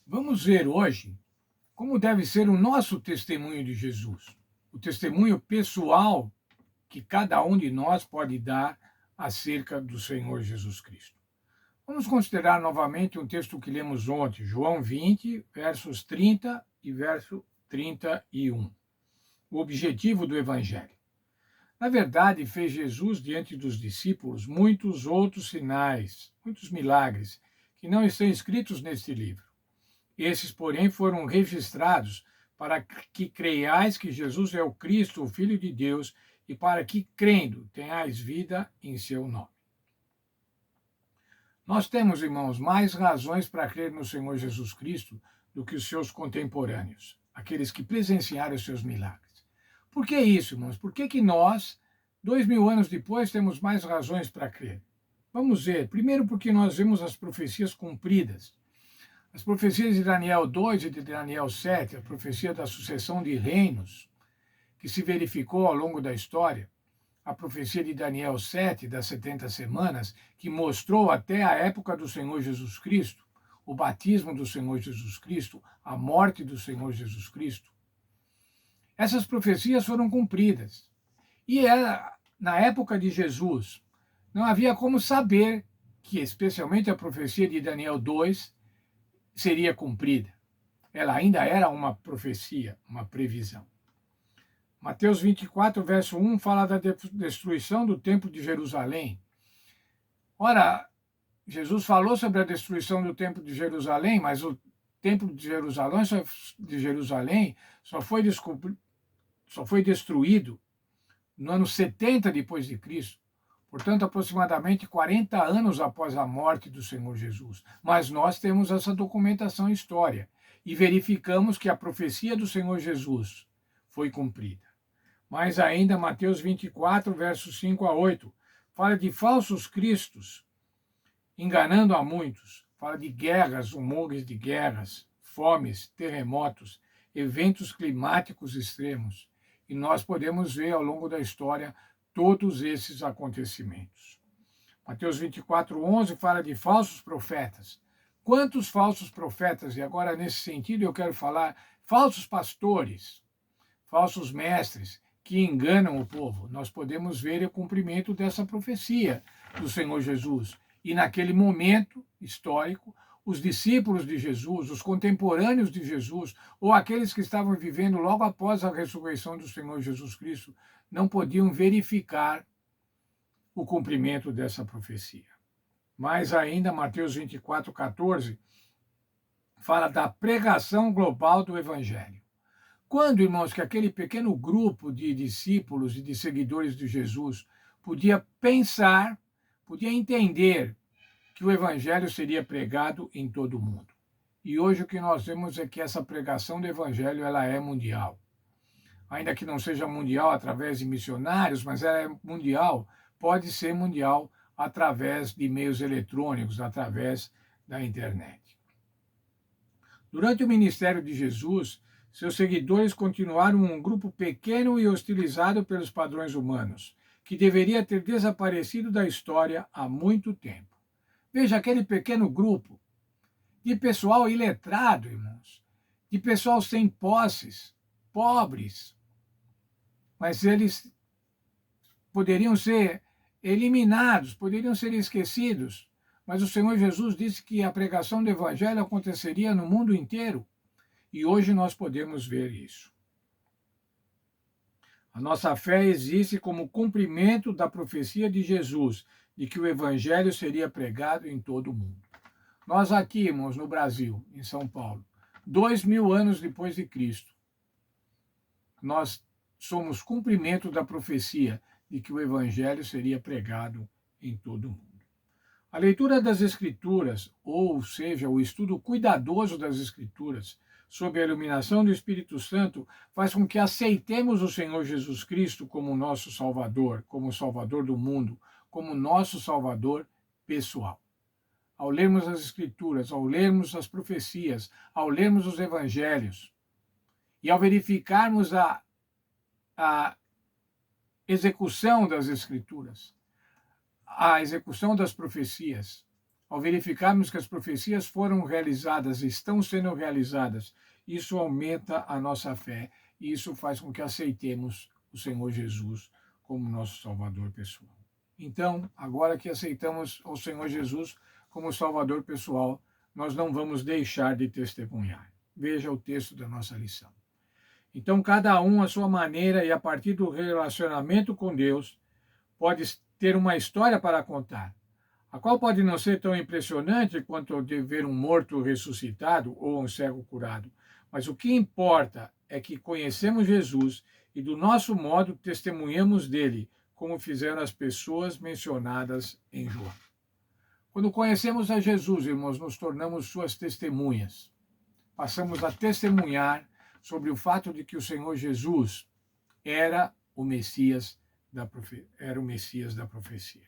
Vamos ver hoje como deve ser o nosso testemunho de Jesus, o testemunho pessoal que cada um de nós pode dar acerca do Senhor Jesus Cristo. Vamos considerar novamente um texto que lemos ontem, João 20, versos 30 e verso 31. O objetivo do Evangelho. Na verdade, fez Jesus diante dos discípulos muitos outros sinais, muitos milagres, que não estão escritos neste livro. Esses, porém, foram registrados para que creiais que Jesus é o Cristo, o Filho de Deus, e para que, crendo, tenhais vida em seu nome. Nós temos, irmãos, mais razões para crer no Senhor Jesus Cristo do que os seus contemporâneos, aqueles que presenciaram os seus milagres. Por que isso, irmãos? Por que nós, 2000 anos depois, temos mais razões para crer? Vamos ver. Primeiro, porque nós vemos as profecias cumpridas. As profecias de Daniel 2 e de Daniel 7, a profecia da sucessão de reinos, que se verificou ao longo da história, a profecia de Daniel 7, das 70 semanas, que mostrou até a época do Senhor Jesus Cristo, o batismo do Senhor Jesus Cristo, a morte do Senhor Jesus Cristo. Essas profecias foram cumpridas. E na época de Jesus, não havia como saber que, especialmente a profecia de Daniel 2, seria cumprida. Ela ainda era uma profecia, uma previsão. Mateus 24, verso 1, fala da destruição do templo de Jerusalém. Ora, Jesus falou sobre a destruição do templo de Jerusalém, mas o templo de Jerusalém só foi destruído no ano 70 depois de Cristo. Portanto, aproximadamente 40 anos após a morte do Senhor Jesus. Mas nós temos essa documentação histórica e verificamos que a profecia do Senhor Jesus foi cumprida. Mais ainda, Mateus 24, versos 5 a 8, fala de falsos cristos, enganando a muitos. Fala de guerras, rumores de guerras, fomes, terremotos, eventos climáticos extremos. E nós podemos ver ao longo da história todos esses acontecimentos. Mateus 24, 11 fala de falsos profetas. Quantos falsos profetas? E agora, nesse sentido, eu quero falar falsos pastores, falsos mestres, que enganam o povo. Nós podemos ver o cumprimento dessa profecia do Senhor Jesus. E naquele momento histórico, os discípulos de Jesus, os contemporâneos de Jesus, ou aqueles que estavam vivendo logo após a ressurreição do Senhor Jesus Cristo, não podiam verificar o cumprimento dessa profecia. Mais ainda, Mateus 24, 14, fala da pregação global do Evangelho. Quando, irmãos, que aquele pequeno grupo de discípulos e de seguidores de Jesus podia pensar, podia entender que o evangelho seria pregado em todo o mundo. E hoje o que nós vemos é que essa pregação do evangelho ela é mundial. Ainda que não seja mundial através de missionários, mas ela é mundial, pode ser mundial através de meios eletrônicos, através da internet. Durante o ministério de Jesus, seus seguidores continuaram um grupo pequeno e hostilizado pelos padrões humanos, que deveria ter desaparecido da história há muito tempo. Veja aquele pequeno grupo de pessoal iletrado, irmãos, de pessoal sem posses, pobres, mas eles poderiam ser eliminados, poderiam ser esquecidos, mas o Senhor Jesus disse que a pregação do Evangelho aconteceria no mundo inteiro. E hoje nós podemos ver isso. A nossa fé existe como cumprimento da profecia de Jesus, de que o Evangelho seria pregado em todo o mundo. Nós aqui, irmãos, no Brasil, em São Paulo, 2000 anos depois de Cristo, nós somos cumprimento da profecia de que o Evangelho seria pregado em todo o mundo. A leitura das Escrituras, ou seja, o estudo cuidadoso das Escrituras, sob a iluminação do Espírito Santo, faz com que aceitemos o Senhor Jesus Cristo como nosso Salvador, como Salvador do mundo, como nosso Salvador pessoal. Ao lermos as Escrituras, ao lermos as profecias, ao lermos os Evangelhos, e ao verificarmos a execução das Escrituras, a execução das profecias, ao verificarmos que as profecias foram realizadas, estão sendo realizadas, isso aumenta a nossa fé e isso faz com que aceitemos o Senhor Jesus como nosso Salvador pessoal. Então, agora que aceitamos o Senhor Jesus como Salvador pessoal, nós não vamos deixar de testemunhar. Veja o texto da nossa lição. Então, cada um à sua maneira e a partir do relacionamento com Deus, pode ter uma história para contar, a qual pode não ser tão impressionante quanto de ver um morto ressuscitado ou um cego curado. Mas o que importa é que conhecemos Jesus e, do nosso modo, testemunhamos dele, como fizeram as pessoas mencionadas em João. Quando conhecemos a Jesus, irmãos, nos tornamos suas testemunhas. Passamos a testemunhar sobre o fato de que o Senhor Jesus era o Messias da profecia.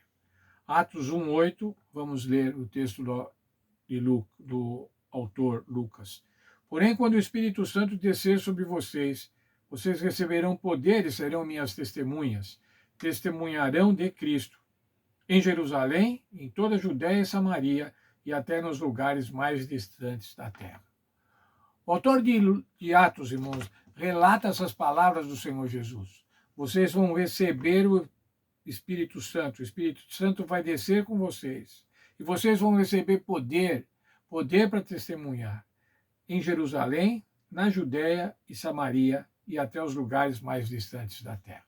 Atos 1:8, vamos ler o texto do autor Lucas. Porém, quando o Espírito Santo descer sobre vocês, vocês receberão poder e serão minhas testemunhas. Testemunharão de Cristo em Jerusalém, em toda a Judéia e Samaria e até nos lugares mais distantes da terra. O autor de Atos, irmãos, relata essas palavras do Senhor Jesus. Vocês vão receber o Espírito Santo. O Espírito Santo vai descer com vocês. E vocês vão receber poder para testemunhar em Jerusalém, na Judéia e Samaria e até os lugares mais distantes da terra.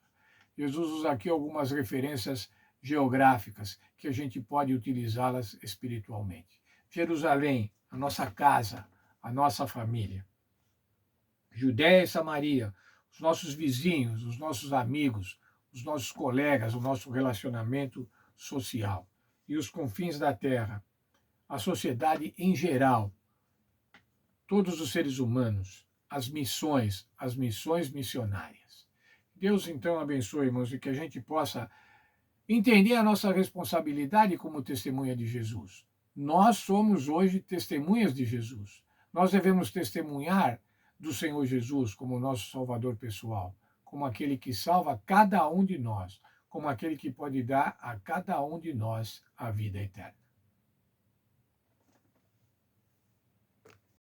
Jesus usa aqui algumas referências geográficas que a gente pode utilizá-las espiritualmente. Jerusalém, a nossa casa, a nossa família. Judéia e Samaria, os nossos vizinhos, os nossos amigos, os nossos colegas, o nosso relacionamento social. E os confins da terra, a sociedade em geral, todos os seres humanos, as missões missionárias. Deus, então, abençoe, irmãos, e que a gente possa entender a nossa responsabilidade como testemunha de Jesus. Nós somos hoje testemunhas de Jesus. Nós devemos testemunhar do Senhor Jesus como nosso Salvador pessoal, como aquele que salva cada um de nós, como aquele que pode dar a cada um de nós a vida eterna.